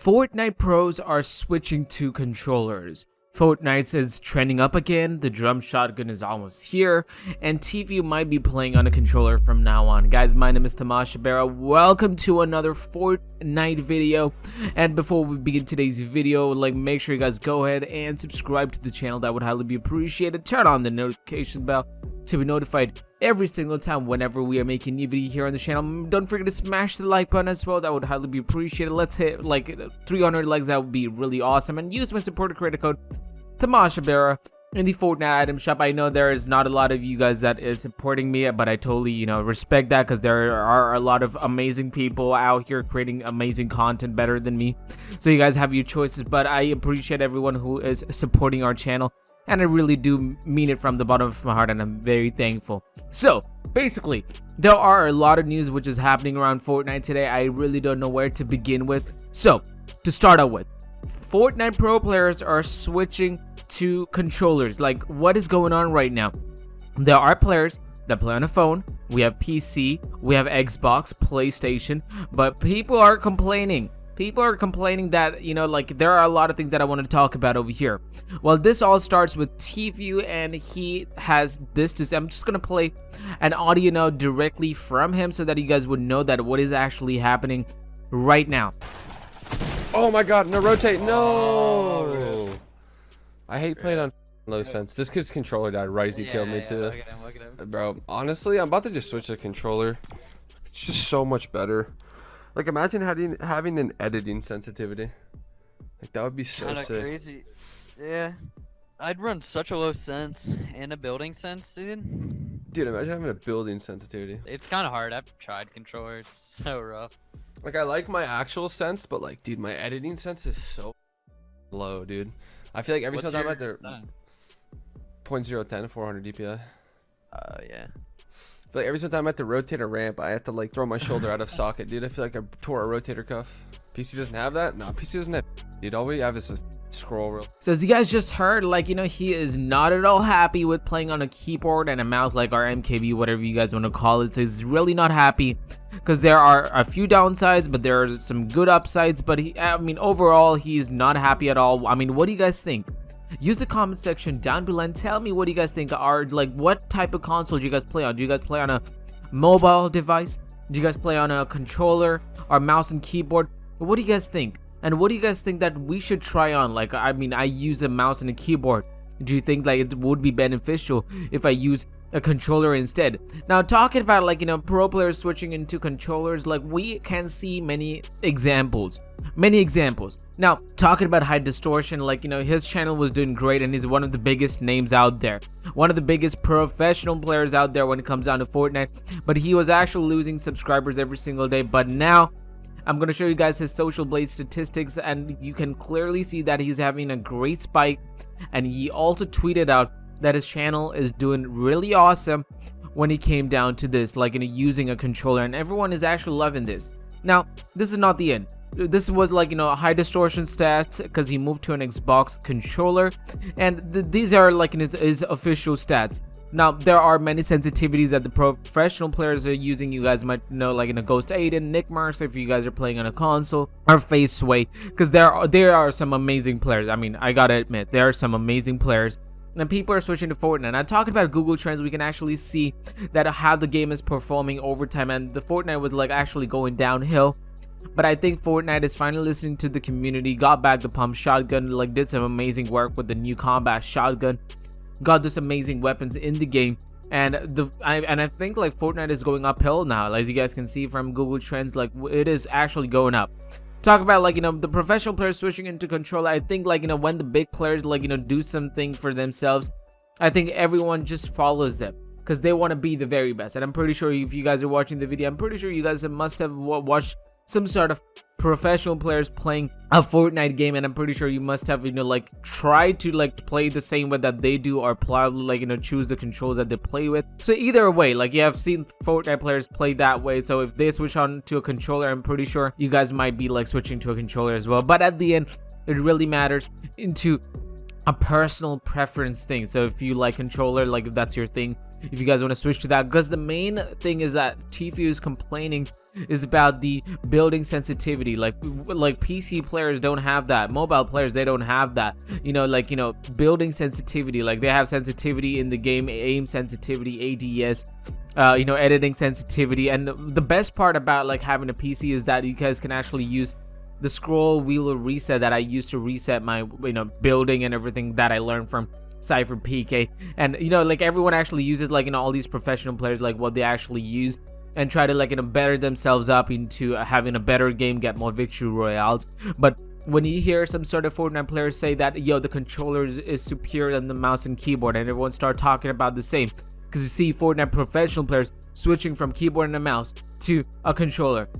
Fortnite pros are switching to controllers. Fortnite is trending up again, the drum shotgun is almost here, and Tfue might be playing on a controller from now on. Guys, my name is TamashaBera. Welcome to another Fortnite video. And before we begin today's video, make sure you guys go ahead and subscribe to the channel. That would highly be appreciated. Turn on the notification bell to be notified every single time whenever we are making new video here on the channel. Don't forget to smash the like button as well. That would highly be appreciated. Let's hit 300 likes. That would be really awesome. And use my supporter creator code TamashaBera in the Fortnite item shop. I know there is not a lot of you guys that is supporting me, but I totally respect that, because there are a lot of amazing people out here creating amazing content better than me. So you guys have your choices, but I appreciate everyone who is supporting our channel, and I really do mean it from the bottom of my heart, and I'm very thankful. So basically, there are a lot of news which is happening around Fortnite today. I really don't know where to begin with. So to start out with, Fortnite pro players are switching to controllers. What is going on right now? There are players that play on a phone. We have PC, we have Xbox, PlayStation, but people are complaining. People are complaining that, there are a lot of things that I want to talk about over here. Well, this all starts with Tfue, and he has this to say. I'm just going to play an audio note directly from him so that you guys would know that what is actually happening right now. Oh my god, no, rotate, no! I hate playing on low sense. This kid's controller died right as he killed me too. Look at him. Bro, honestly, I'm about to just switch the controller. It's just so much better. Imagine having an editing sensitivity. That would be so Kinda sick. crazy. Yeah. I'd run such a low sense and a building sense, dude. Dude, imagine having a building sensitivity. It's kind of hard. I've tried controller. It's so rough. I like my actual sense, but dude, my editing sense is so low, dude. I feel like every single time I'm at the 0.010, 400 DPI. Yeah. I feel like every single time I'm at the rotator ramp, I have to throw my shoulder out of socket, dude. I feel like I tore a rotator cuff. PC doesn't have that? No, PC doesn't have, dude. All we have is a scroll wheel. So as you guys just heard, he is not at all happy with playing on a keyboard and a mouse, our MKB, whatever you guys want to call it. So he's really not happy, because there are a few downsides, but there are some good upsides. But overall, he's not happy at all. What do you guys think? Use the comment section down below and tell me what you guys think are, what type of console do you guys play on? Do you guys play on a mobile device? Do you guys play on a controller or mouse and keyboard? What do you guys think? And what do you guys think that we should try on? I use a mouse and a keyboard. Do you think it would be beneficial if I use a controller instead? Now, talking about pro players switching into controllers, we can see many examples. Now, talking about Highdistortion, his channel was doing great, and he's one of the biggest names out there, one of the biggest professional players out there when it comes down to Fortnite. But he was actually losing subscribers every single day. But now I'm going to show you guys his social blade statistics, and you can clearly see that he's having a great spike. And he also tweeted out that his channel is doing really awesome when he came down to this, using a controller, and everyone is actually loving this. Now, this is not the end. This was Highdistortion stats, because he moved to an Xbox controller, and these are his official stats. Now, there are many sensitivities that the professional players are using. You guys might know, Ghost Aiden, Nick Mercer, if you guys are playing on a console, or Face Sway, because there are some amazing players. I gotta admit, there are some amazing players, and people are switching to Fortnite. Now, talking about Google Trends, we can actually see that how the game is performing over time, and the Fortnite was actually going downhill. But I think Fortnite is finally listening to the community, got back the pump shotgun, did some amazing work with the new combat shotgun, got those amazing weapons in the game, and I think Fortnite is going uphill now, as you guys can see from Google Trends. It is actually going up. Talk about the professional players switching into controller. I think when the big players do something for themselves, I think everyone just follows them, because they want to be the very best. And I'm pretty sure if you guys are watching the video, I'm pretty sure you guys must have watched some sort of professional players playing a Fortnite game, and I'm pretty sure you must have tried to play the same way that they do, or probably choose the controls that they play with. So either way, you have seen Fortnite players play that way. So if they switch on to a controller, I'm pretty sure you guys might be switching to a controller as well. But at the end, it really matters into a personal preference thing. So if you like controller, like if that's your thing, if you guys want to switch to that, because the main thing is that Tfue is complaining is about the building sensitivity. Like PC players don't have that, mobile players, they don't have that, you know, like, you know, building sensitivity. Like they have sensitivity in the game, aim sensitivity, ADS, you know, editing sensitivity. And the best part about like having a PC is that you guys can actually use the scroll wheel reset that I used to reset my, you know, building and everything that I learned from Cypher PK. And you know, like everyone actually uses, like, you know, all these professional players, like what they actually use and try to, like, you know, better themselves up into having a better game, get more victory royales. But when you hear some sort of Fortnite players say that, yo, the controller is superior than the mouse and keyboard, and everyone start talking about the same, because you see Fortnite professional players switching from keyboard and a mouse to a controller.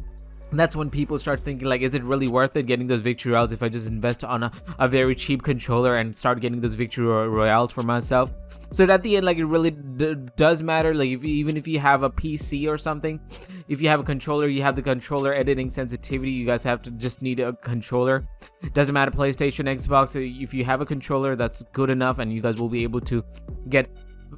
And that's when people start thinking, like, is it really worth it getting those victory royales if I just invest on a very cheap controller and start getting those victory royales for myself? So at the end, like, it really does matter. Like, even if you have a PC or something, if you have a controller, you have the controller editing sensitivity, you guys have to just need a controller. It doesn't matter, PlayStation, Xbox, if you have a controller, that's good enough, and you guys will be able to get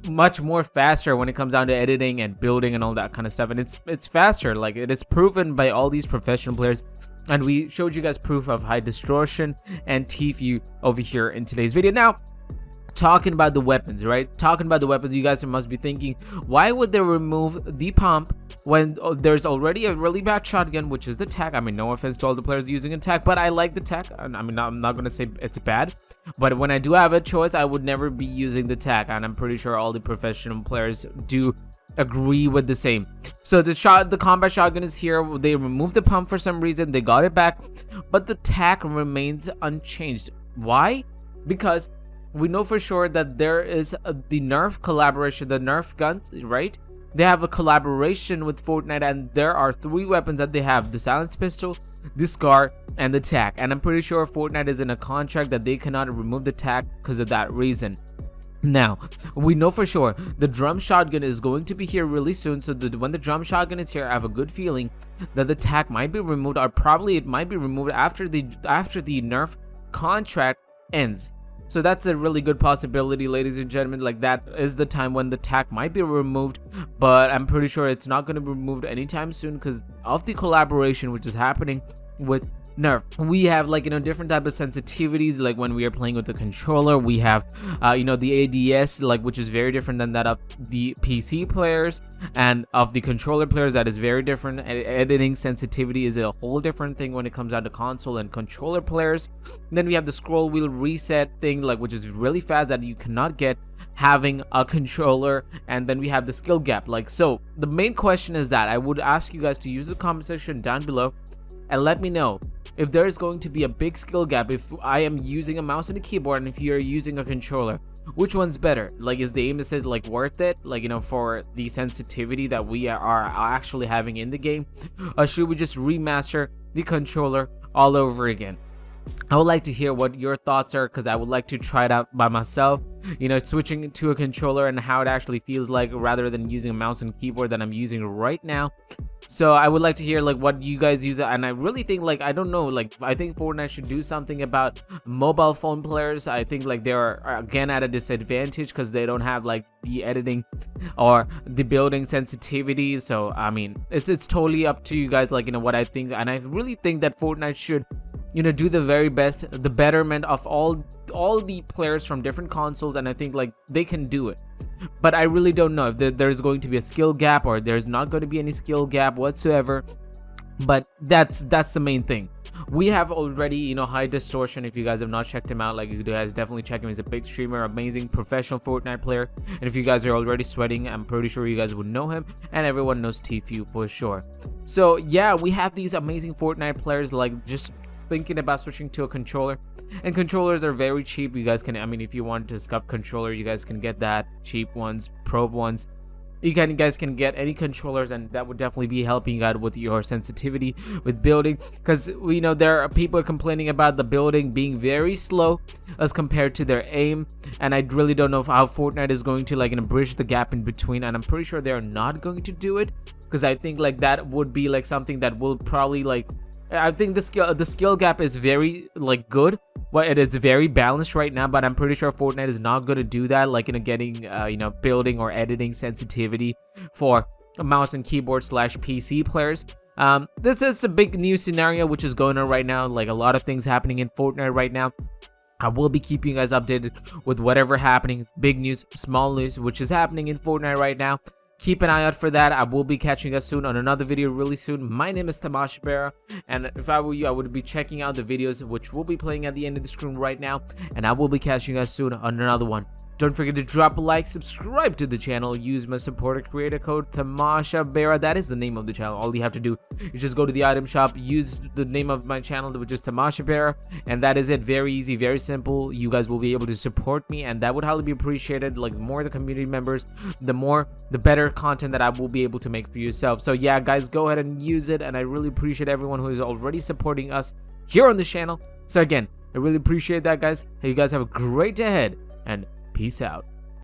much more faster when it comes down to editing and building and all that kind of stuff. And it's faster, like it is proven by all these professional players, and we showed you guys proof of Highdistortion and Tfue over here in today's video. Now, talking about the weapons, right? Talking about the weapons, you guys must be thinking, why would they remove the pump when there's already a really bad shotgun, which is the TAC? I mean, no offense to all the players using a TAC, but I like the TAC. I mean, I'm not gonna say it's bad, but when I do have a choice, I would never be using the TAC, and I'm pretty sure all the professional players do agree with the same. So the combat shotgun is here. They removed the pump for some reason, they got it back, but the TAC remains unchanged. Why? Because we know for sure that there is the Nerf collaboration, the Nerf guns, right? They have a collaboration with Fortnite, and there are 3 weapons that they have: the silenced pistol, the SCAR, and the TAC. And I'm pretty sure Fortnite is in a contract that they cannot remove the TAC because of that reason. Now, we know for sure the drum shotgun is going to be here really soon, so when the drum shotgun is here, I have a good feeling that the TAC might be removed, or probably it might be removed after the Nerf contract ends. So that's a really good possibility, ladies and gentlemen. Like, that is the time when the TAC might be removed, but I'm pretty sure it's not going to be removed anytime soon because of the collaboration which is happening with Nerf. We have, like, you know, different type of sensitivities. Like when we are playing with the controller, we have you know, the ADS, like, which is very different than that of the PC players, and of the controller players, that is very different. Editing sensitivity is a whole different thing when it comes down to console and controller players. Then we have the scroll wheel reset thing, like, which is really fast, that you cannot get having a controller. And then we have the skill gap. Like, so the main question is that I would ask you guys to use the comment section down below and let me know if there is going to be a big skill gap if I am using a mouse and a keyboard, and if you're using a controller, which one's better? Like, is the aim assist, like, worth it, like, you know, for the sensitivity that we are actually having in the game, or should we just remaster the controller all over again? I would like to hear what your thoughts are, because I would like to try it out by myself, you know, switching to a controller and how it actually feels like, rather than using a mouse and keyboard that I'm using right now. So I would like to hear, like, what you guys use. And I really think, like, I don't know, like, I think Fortnite should do something about mobile phone players. I think, like, they are again at a disadvantage because they don't have, like, the editing or the building sensitivity. So I mean, it's totally up to you guys, like, you know, what I think. And I really think that Fortnite should, you know, do the very best, the betterment of all the players from different consoles, and I think, like, they can do it. But I really don't know if there's going to be a skill gap, or there's not going to be any skill gap whatsoever. But that's the main thing. We have already, you know, Highdistortion. If you guys have not checked him out, like, you guys definitely check him. He's a big streamer, amazing professional Fortnite player. And if you guys are already sweating, I'm pretty sure you guys would know him, and everyone knows Tfue for sure. So yeah, we have these amazing Fortnite players, like, just thinking about switching to a controller, and controllers are very cheap. You guys can, I mean, if you want to scuff controller, you guys can get that, cheap ones, probe ones. You guys can get any controllers, and that would definitely be helping you out with your sensitivity with building, because we know there are people complaining about the building being very slow as compared to their aim. And I really don't know how Fortnite is going to, like, you know, bridge the gap in between, and I'm pretty sure they're not going to do it, because I think, like, that would be, like, something that will probably, like, I think the skill gap is very like good. Well, it's very balanced right now, but I'm pretty sure Fortnite is not gonna do that, like getting building or editing sensitivity for mouse and keyboard / PC players. This is a big new scenario which is going on right now, like a lot of things happening in Fortnite right now. I will be keeping you guys updated with whatever happening, big news, small news, which is happening in Fortnite right now. Keep an eye out for that. I will be catching you guys soon on another video really soon. My name is TamashaBera, and if I were you, I would be checking out the videos which will be playing at the end of the screen right now, and I will be catching you guys soon on another one. Don't forget to drop a like, subscribe to the channel, use my supporter creator code TamashaBera. That is the name of the channel. All you have to do is just go to the item shop, use the name of my channel, which is TamashaBera, and that is it. Very easy, very simple. You guys will be able to support me, and that would highly be appreciated. Like, the more the community members, the better content that I will be able to make for yourself. So yeah, guys, go ahead and use it, and I really appreciate everyone who is already supporting us here on the channel. So again, I really appreciate that, guys. Hey, you guys have a great day ahead, and peace out.